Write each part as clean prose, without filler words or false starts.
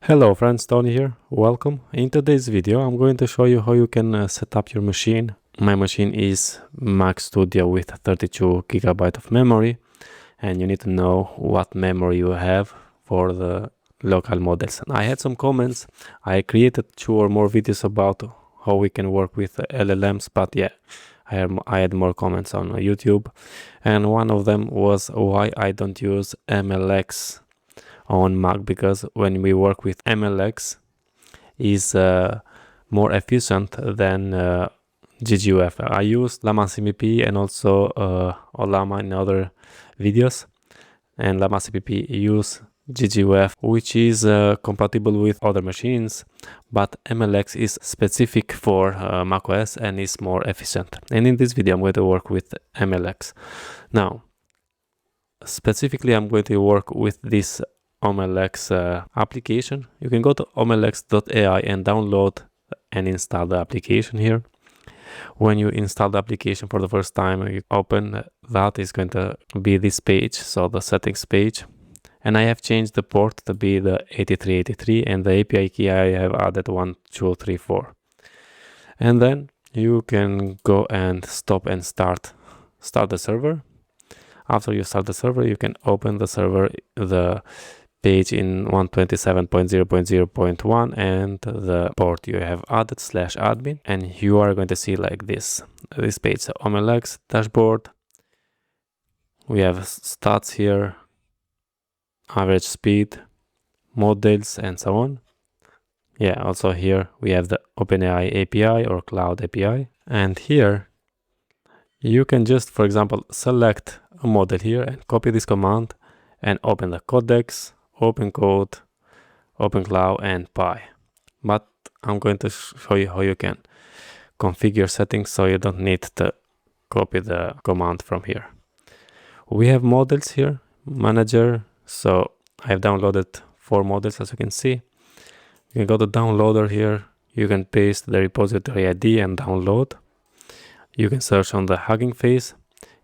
Hello friends, Tony here. Welcome. In today's video, I'm going to show you how you can set up your machine. My machine is Mac Studio with 32 GB of memory, and you need to know what memory you have for the local models. And I had some comments. I created 2 or more videos about how we can work with LLMs, but yeah, I had more comments on YouTube, and one of them was why I don't use MLX on Mac, because when we work with MLX is more efficient than GGUF. I use Llama CPP and also Llama in other videos, and Llama CPP use GGUF, which is compatible with other machines, but MLX is specific for macOS and is more efficient. And in this video I'm going to work with MLX. Now specifically I'm going to work with this oMLX application. You can go to omlx.ai and download and install the application here. When you install the application for the first time, you open that, is going to be this page, so the settings page. And I have changed the port to be the 8383, and the API key I have added 1234. And then you can go and stop and start the server. After you start the server, you can open the server, the page in 127.0.0.1 and the port you have added /admin, and you are going to see like this page. So oMLX dashboard, we have stats here, average speed, models, and so on. Yeah, also here we have the OpenAI API or Cloud API, and here you can just, for example, select a model here and copy this command and open the codecs, OpenCode, OpenCloud, and Pi. But I'm going to show you how you can configure settings so you don't need to copy the command from here. We have models here, manager. So I've downloaded 4 models, as you can see. You can go to downloader here. You can paste the repository ID and download. You can search on the Hugging Face.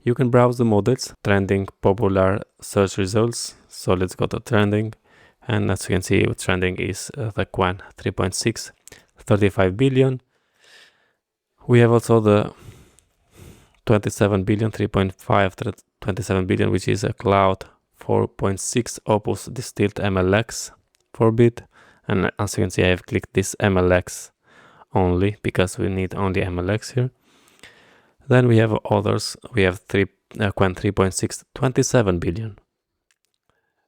You can browse the models, trending, popular, search results. So let's go to trending. And as you can see, trending is the Qwen 3.6, 35 billion. We have also the 27 billion, 3.5, 27 billion, which is a Cloud 4.6 Opus distilled MLX 4-bit. And as you can see, I have clicked this MLX only because we need only MLX here. Then we have others. We have Qwen 3.6, 27 billion.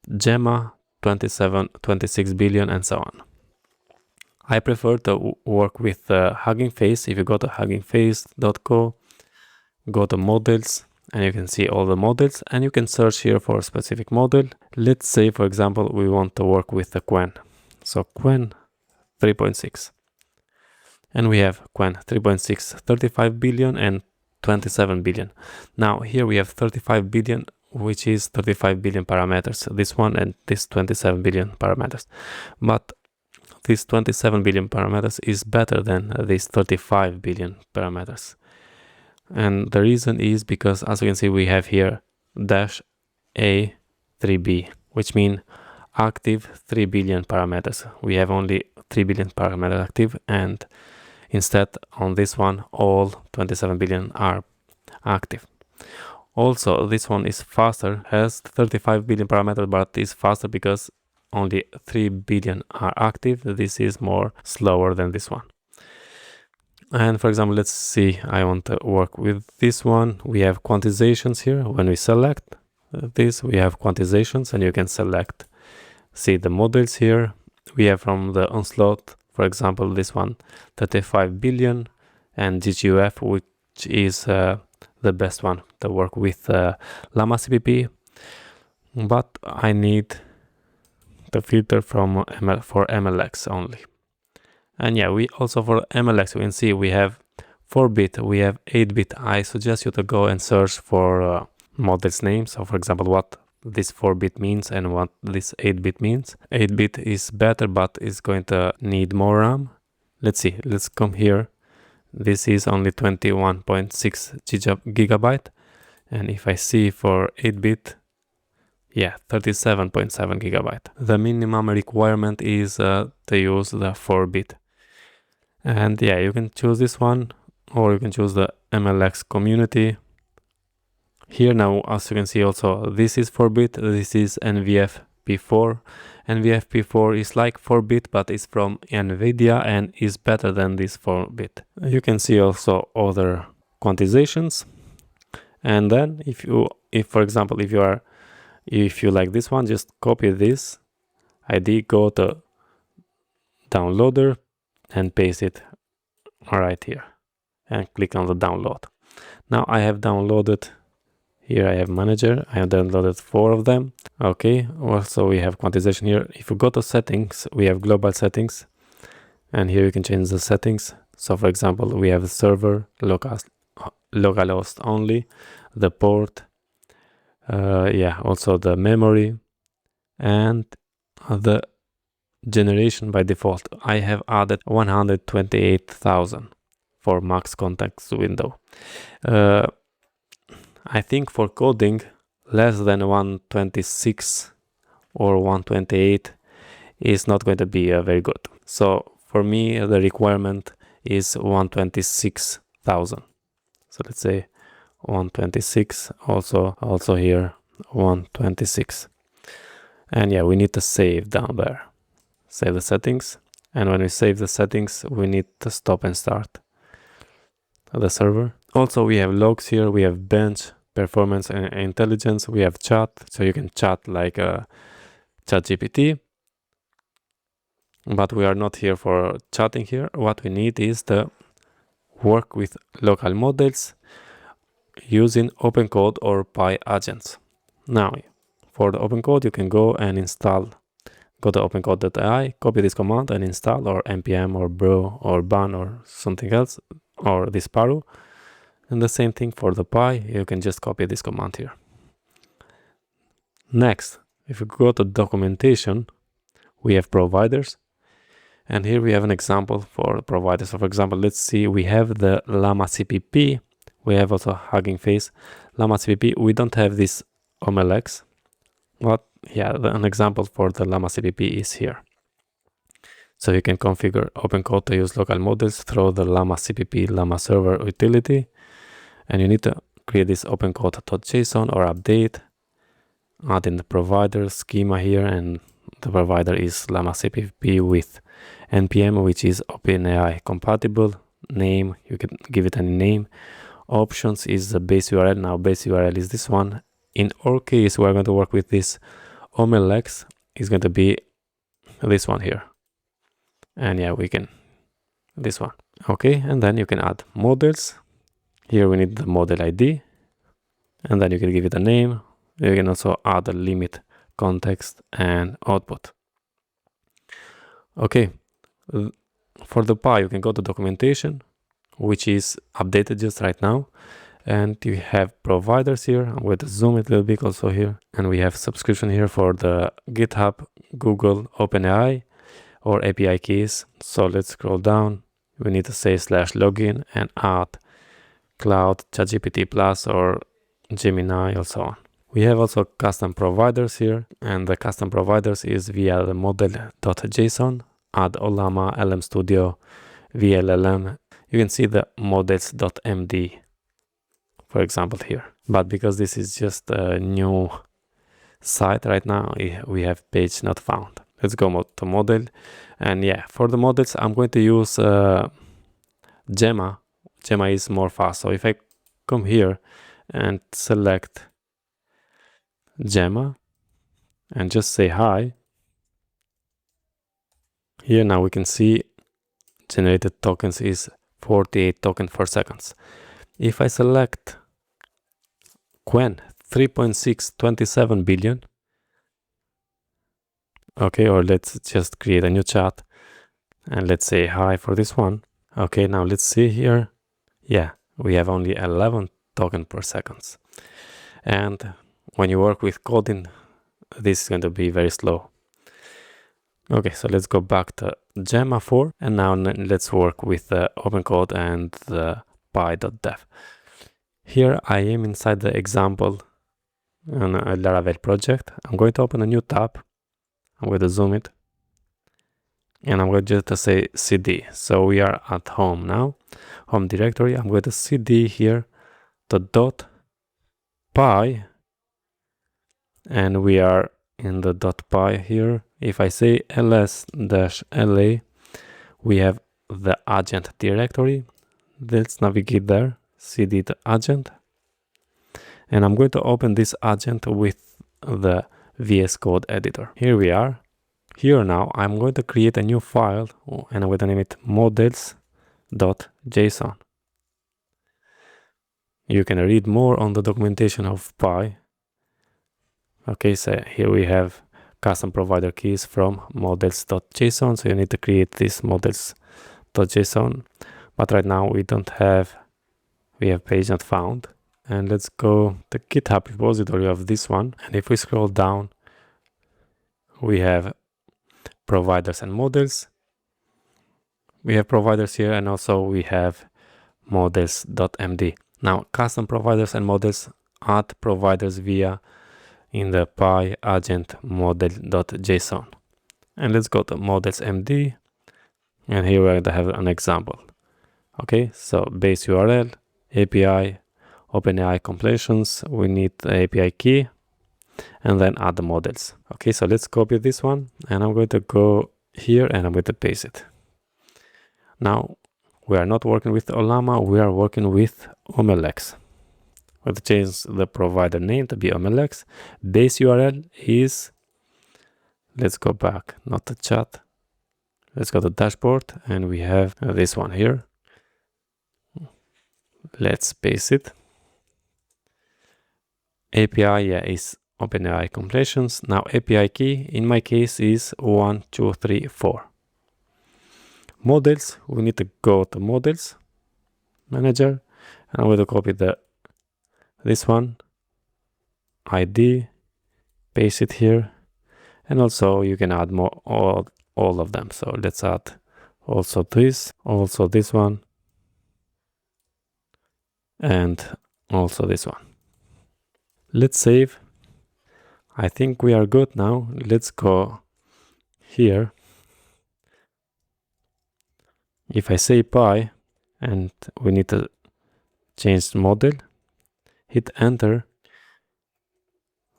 Llama 26 billion, and so on. I prefer to work with Hugging Face. If you go to huggingface.co, go to models, and you can see all the models, and you can search here for a specific model. Let's say, for example, we want to work with the Qwen. So Qwen 3.6. And we have Qwen 3.6, 35 billion and 27 billion. Now here we have 35 billion, which is 35 billion parameters, this one, and this 27 billion parameters. But this 27 billion parameters is better than these 35 billion parameters. And the reason is because, as you can see, we have here -A3B, which means active 3 billion parameters. We have only 3 billion parameters active, and instead on this one all 27 billion are active. Also, this one is faster, has 35 billion parameters, but is faster because only 3 billion are active. This is more slower than this one. And for example, let's see, I want to work with this one. We have quantizations here. When we select this, we have quantizations, and you can select, see the models here. We have from the onslaught, for example, this one 35 billion, and GGUF, which is the best one to work with Llama CPP. But I need the filter for MLX only. And yeah, we also for MLX, we can see we have 4-bit, we have 8-bit. I suggest you to go and search for models names. So for example, what this 4-bit means and what this 8-bit means. 8-bit is better, but it's going to need more RAM. Let's see, let's come here. This is only 21.6 gigabyte. And if I see for 8-bit, Yeah, 37.7 gigabyte. The minimum requirement is to use the 4-bit. And yeah, you can choose this one, or you can choose the MLX community. Here now, as you can see also, this is 4-bit, this is NVFP4. NVFP4 is like 4-bit, but it's from NVIDIA and is better than this 4-bit. You can see also other quantizations. And then if for example, if you like this one, just copy this ID, go to downloader and paste it right here and click on the download. Now I have downloaded, here I have manager, I have downloaded 4 of them. Okay, also we have quantization here. If you go to settings, we have global settings, and here you can change the settings. So for example, we have the server, localhost only, the port, yeah, also the memory, and the generation by default. I have added 128,000 for max context window. I think for coding, less than 126 or 128 is not going to be very good. So for me, the requirement is 126,000. So let's say 126, also here 126. And yeah, we need to save down there. Save the settings. And when we save the settings, we need to stop and start the server. Also, we have logs here. We have bench, performance and intelligence. We have chat. So you can chat like a ChatGPT. But we are not here for chatting here. What we need is to work with local models using OpenCode or PyAgents. Now, for the OpenCode, you can go and install. Go to opencode.ai, copy this command and install, or npm or bro or ban or something else, or this paru. And the same thing for the Py, you can just copy this command here. Next, if you go to documentation, we have providers. And here we have an example for providers. So for example, let's see, we have the Llama CPP. We have also Hugging Face. Llama CPP, we don't have this oMLX. But yeah, an example for the Llama CPP is here. So you can configure OpenCode to use local models through the Llama CPP Llama server utility. And you need to create this OpenCode.json or update, add in the provider schema here, and the provider is Llama CPP with npm, which is OpenAI compatible. Name, you can give it any name. Options is the base URL. Now base URL is this one. In our case, we're going to work with this oMLX. Is going to be this one here. And yeah, we can, this one. Okay, and then you can add models. Here we need the model ID. And then you can give it a name. You can also add a limit, context, and output. Okay, for the Py, you can go to documentation, which is updated just right now. And you have providers here. I'm going to zoom it a little bit also here. And we have subscription here for the GitHub, Google, OpenAI, or API keys. So let's scroll down. We need to say /login and add Cloud, ChatGPT Plus, or Gemini, and so on. We have also custom providers here. And the custom providers is via the model.json, add Llama, LM Studio, VLLM. You can see the models.md. for example here. But because this is just a new site right now, we have page not found. Let's go to model. And yeah, for the models, I'm going to use Llama. Llama is more fast. So if I come here and select Llama and just say hi, here now we can see generated tokens is 48 tokens per second. If I select Quen, 3.627 billion. Okay, or let's just create a new chat and let's say hi for this one. Okay, now let's see here. Yeah, we have only 11 tokens per second. And when you work with coding, this is going to be very slow. Okay, so let's go back to Llama 4. And now let's work with the OpenCode and the py.dev. Here I am inside the example on a Laravel project. I'm going to open a new tab. I'm going to zoom it. And I'm going just to say cd. So we are at home now, home directory. I'm going to cd here the .py, and we are in the .py here. If I say ls-la, we have the agent directory. Let's navigate there, cd the agent, and I'm going to open this agent with the VS Code editor. Here we are. Here now I'm going to create a new file, and I'm going to name it models.json. You can read more on the documentation of Py. Okay, so here we have custom provider keys from models.json. So you need to create this models.json, but right now we don't have, we have page not found. And let's go to GitHub repository of this one. And if we scroll down, we have providers and models. We have providers here, and also we have models.md. Now, custom providers and models add providers via in the Py agent model.json. And let's go to models.md, and here we have an example. Okay, so base URL, API, OpenAI completions, we need the API key, and then add the models. Okay, so let's copy this one, and I'm going to go here and I'm going to paste it. Now, we are not working with Llama, we are working with oMLX. We'll change the provider name to be oMLX. Base URL is, let's go back, not the chat. Let's go to dashboard, and we have this one here. Let's paste it. API, yeah, is OpenAI completions. Now API key, in my case, is 1, 2, 3, 4. Models, we need to go to models manager, and I'm going to copy this one, ID, paste it here, and also you can add more, all of them. So let's add also this one, and also this one. Let's save. I think we are good now. Let's go here. If I say Py, and we need to change the model, hit enter.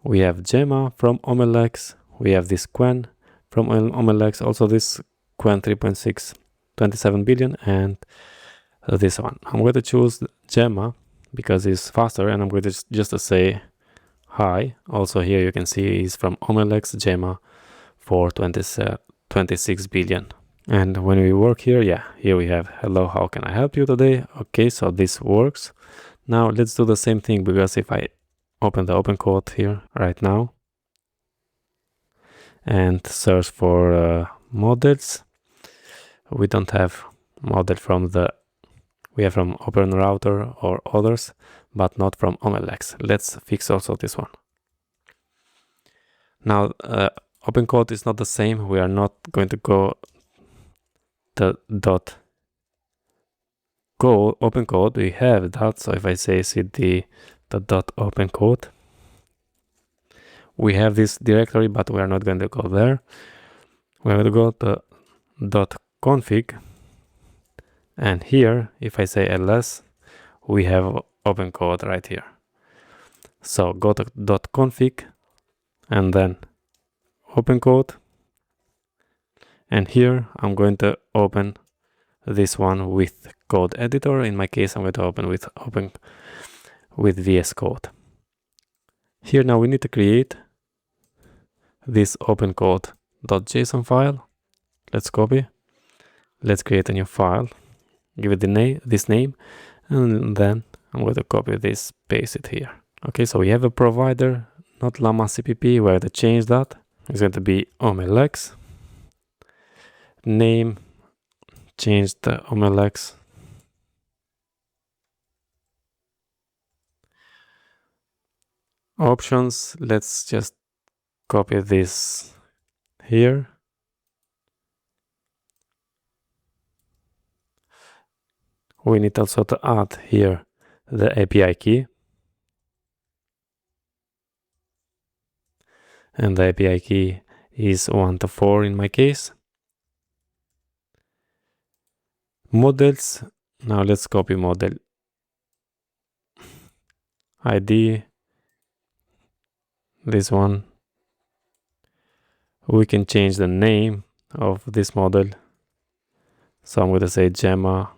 We have Llama from oMLX. We have this Quen from oMLX. Also this Quen 3.6, 27 billion, and this one. I'm going to choose Llama because it's faster, and I'm going to just to say hi. Also here you can see it's from oMLX Llama for 26 billion. And when we work here, yeah, here we have hello, how can I help you today? Okay, so this works. Now let's do the same thing, because if I open the OpenCode here right now and search for models, we don't have model from we have from OpenRouter or others, but not from oMLX. Let's fix also this one. Now OpenCode is not the same. We are not going to go the OpenCode. We have that. So if I say cd the .opencode, we have this directory, but we are not going to go there. We're going to go to .config, and here if I say ls, we have OpenCode right here. So go to .config and then OpenCode, and here I'm going to open this one with code editor. In my case, I'm going to open with VS Code. Here now we need to create this OpenCode.json file. Let's copy. Let's create a new file. Give it this name, and then I'm going to copy this, paste it here. Okay, so we have a provider, not Llama CPP. We're going to change that. It's going to be oMLX. Name, change the oMLX. Options, let's just copy this here. We need also to add here the API key. and the API key is 1 to 4 in my case. Models. Now let's copy model ID, this one. We can change the name of this model. So I'm going to say Llama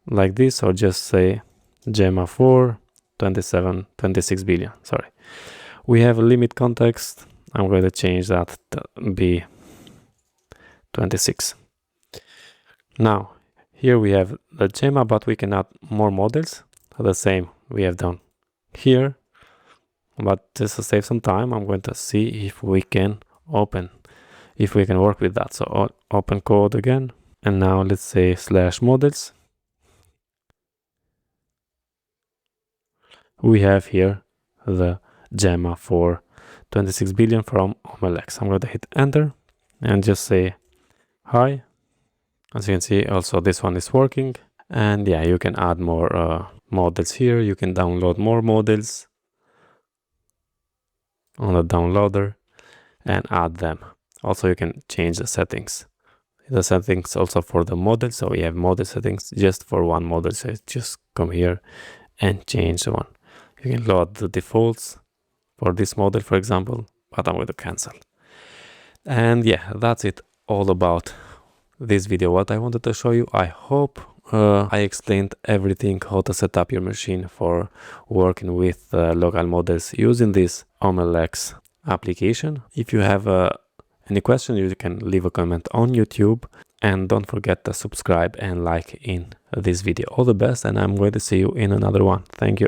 like this, or just say Llama 4 26 billion. Sorry. We have a limit context. I'm going to change that to be 26. Now here we have the Llama, but we can add more models. The same we have done here, but just to save some time, I'm going to see if we can work with that. So OpenCode again, and now let's say /models. We have here the Llama for 26 billion from oMLX. I'm going to hit enter and just say hi. As you can see, also this one is working. And yeah, you can add more models here. You can download more models on the downloader and add them. Also, you can change the settings. The settings also for the model. So we have model settings just for one model. So just come here and change the one. You can load the defaults for this model, for example, but I'm going to cancel. And yeah, that's it all about this video. What I wanted to show you, I hope I explained everything, how to set up your machine for working with local models using this oMLX application. If you have any question, you can leave a comment on YouTube, and don't forget to subscribe and like in this video. All the best, and I'm going to see you in another one. Thank you.